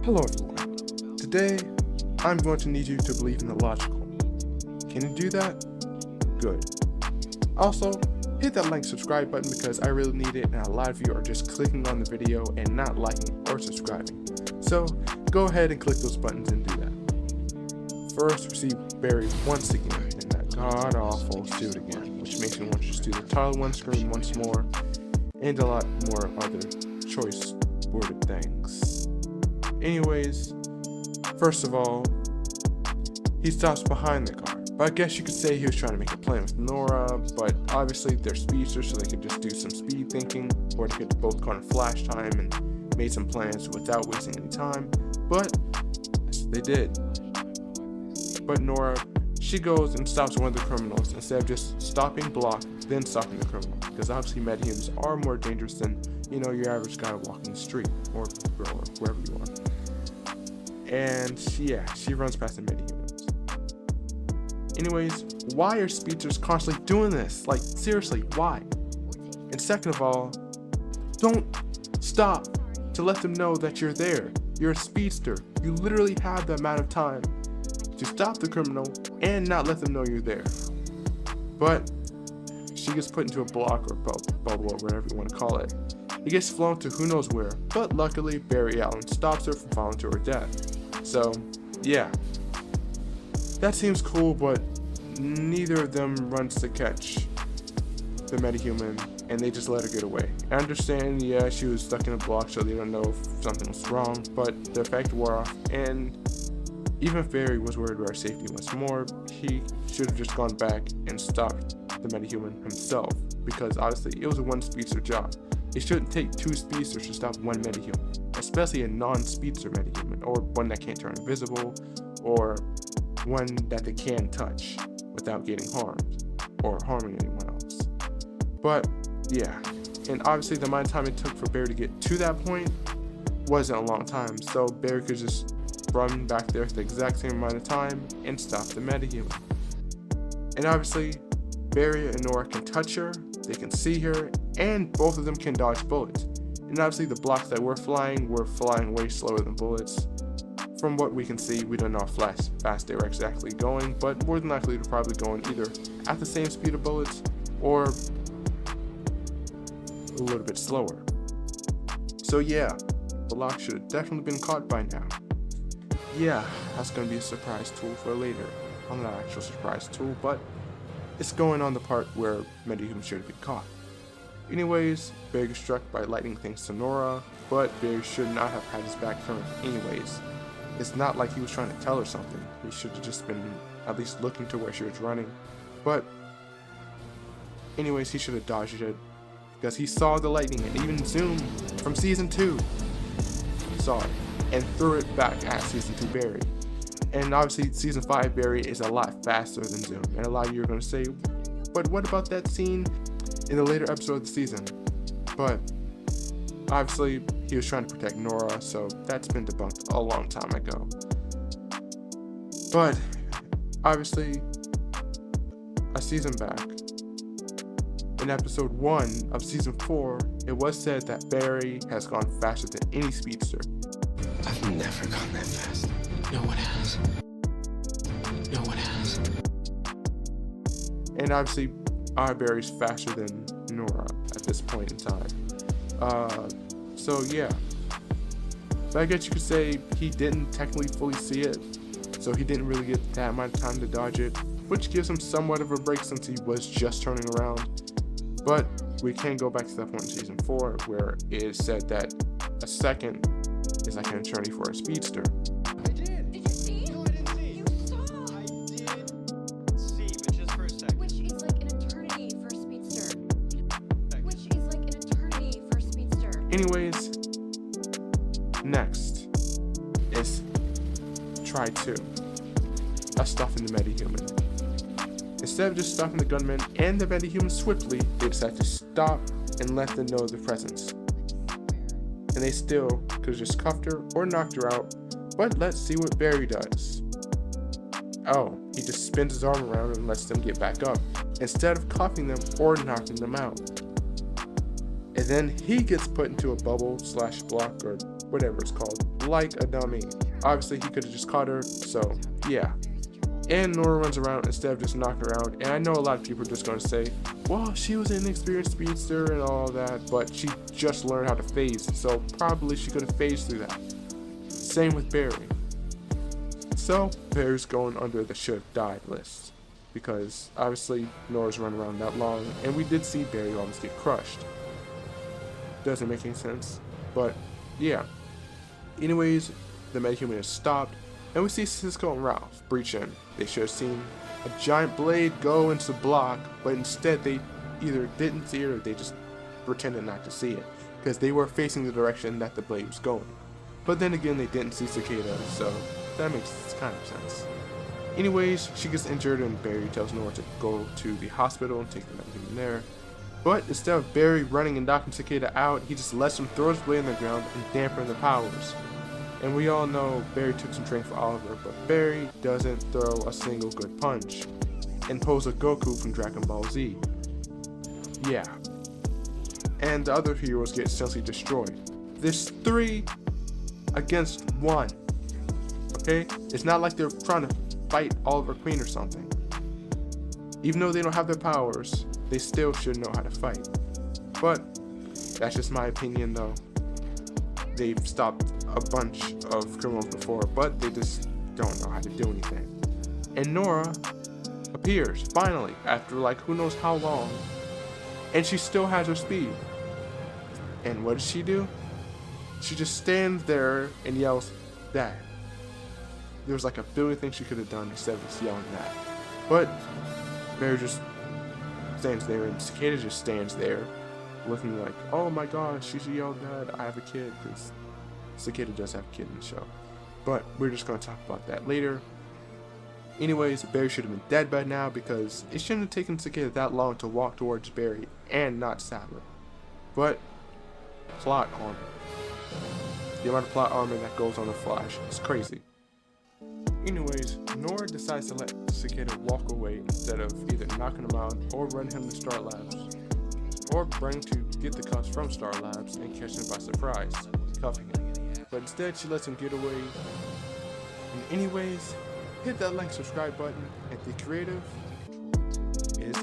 Hello everyone. Today, I'm going to need you to believe in the logical. Can you do that? Good. Also, hit that like subscribe button because I really need it and a lot of you are just clicking on the video and not liking or subscribing. So, go ahead and click those buttons and do that. First, we see Barry once again in that god-awful suit again, which makes me want to just do the title one screen once more and a lot more other choice worded things. Anyways, first of all, he stops behind the car. But I guess you could say he was trying to make a plan with Nora, but obviously they're speedsters, so they could just do some speed thinking, or they could both go on flash time and made some plans without wasting any time. But that's what they did. But Nora, she goes and stops one of the criminals instead of just stopping Block, then stopping the criminal. Because obviously metahumans are more dangerous than, your average guy walking the street, or girl, or wherever you are. And she runs past the metahumans. Anyways, why are speedsters constantly doing this? Like, seriously, why? And second of all, don't stop to let them know that you're there. You're a speedster. You literally have the amount of time to stop the criminal and not let them know you're there. But she gets put into a block or bubble or whatever you want to call it. He gets flown to who knows where, but luckily Barry Allen stops her from falling to her death. So, yeah. That seems cool, but neither of them runs to catch the metahuman, and they just let her get away. I understand, she was stuck in a block, so they don't know if something was wrong, but the effect wore off, and even if Barry was worried about her safety once more, he should have just gone back and stopped the metahuman himself, because obviously it was a one speedster job. It shouldn't take two speedsters to stop one metahuman, especially a non-speedster metahuman, or one that can't turn invisible, or one that they can touch without getting harmed, or harming anyone else. But, and obviously the amount of time it took for Barry to get to that point wasn't a long time, so Barry could just run back there at the exact same amount of time and stop the metahuman. And obviously, Barry and Nora can touch her, they can see her, and both of them can dodge bullets. And obviously the blocks that were flying way slower than bullets. From what we can see, we don't know how fast they were exactly going, but more than likely they're probably going either at the same speed of bullets or a little bit slower. So the lock should have definitely been caught by now. That's going to be a surprise tool for later. Well, not an actual surprise tool, but it's going on the part where metahumans should have been caught. Anyways, Barry gets struck by lightning thanks to Nora, but Barry should not have had his back turned anyways. It's not like he was trying to tell her something. He should have just been at least looking to where she was running. But anyways, he should have dodged it because he saw the lightning and even Zoom from season 2 saw it and threw it back at season 2 Barry. And obviously season 5 Barry is a lot faster than Zoom, and a lot of you are going to say, but what about that scene in the later episode of the season? But obviously he was trying to protect Nora, so that's been debunked a long time ago. But obviously a season back, in episode 1 of season 4, it was said that Barry has gone faster than any speedster. I've never gone that fast. No one has. No one has. And obviously, our Barry's faster than Nora at this point in time. But I guess you could say he didn't technically fully see it, so he didn't really get that much time to dodge it, which gives him somewhat of a break since he was just turning around. But we can go back to that point in season 4 where it is said that a second is like an eternity for a speedster. I did. Did you see? No, I didn't see. You saw. I did see, but just for a second. Which is like an eternity for a speedster. Which is like an eternity for a speedster. Anyways, next is try 2. That's stuffing the metahuman. Instead of just stopping the gunman and the metahuman swiftly, they decide to stop and let them know their presence. And they still could have just cuffed her or knocked her out, but let's see what Barry does. Oh, he just spins his arm around and lets them get back up, instead of cuffing them or knocking them out. And then he gets put into a bubble / block or whatever it's called, like a dummy. Obviously, he could have just caught her, so yeah. And Nora runs around instead of just knocking her out. And I know a lot of people are just going to say, well, she was an inexperienced speedster and all that, but she just learned how to phase, so probably she could have phased through that. Same with Barry. So, Barry's going under the should have died list, because obviously Nora's run around that long, and we did see Barry almost get crushed. Doesn't make any sense, but yeah. Anyways, the Metahuman is stopped, and we see Cisco and Ralph breach in. They should have seen a giant blade go into the block, but instead they either didn't see it or they just pretended not to see it, because they were facing the direction that the blade was going. But then again, they didn't see Cicada, so that makes kind of sense. Anyways, she gets injured and Barry tells Nora to go to the hospital and take the Metahuman there. But instead of Barry running and knocking Cicada out, he just lets him throw his blade on the ground and dampen the powers. And we all know Barry took some training for Oliver, but Barry doesn't throw a single good punch. And pulls a Goku from Dragon Ball Z. Yeah. And the other heroes get essentially destroyed. There's 3 against 1. Okay? It's not like they're trying to fight Oliver Queen or something. Even though they don't have their powers, they still should know how to fight. But that's just my opinion though. They've stopped a bunch of criminals before, but they just don't know how to do anything. And Nora appears, finally, after like who knows how long, and she still has her speed. And what does she do? She just stands there and yells, "That." There was like a billion things she could have done instead of just yelling that. But Barry just stands there and Cicada just stands there looking like, oh my gosh, she yelled that, I have a kid, because Cicada does have a kid in the show. But we're just going to talk about that later. Anyways, Barry should have been dead by now because it shouldn't have taken Cicada that long to walk towards Barry and not stab her. But plot armor. The amount of plot armor that goes on the Flash is crazy. Anyways, Nora decides to let Cicada walk away instead of either knocking him out or running him to Star Labs, or running to get the cuffs from Star Labs and catch him by surprise, cuffing him. But instead, she lets him get away. And anyways, hit that like, subscribe button, and the creative is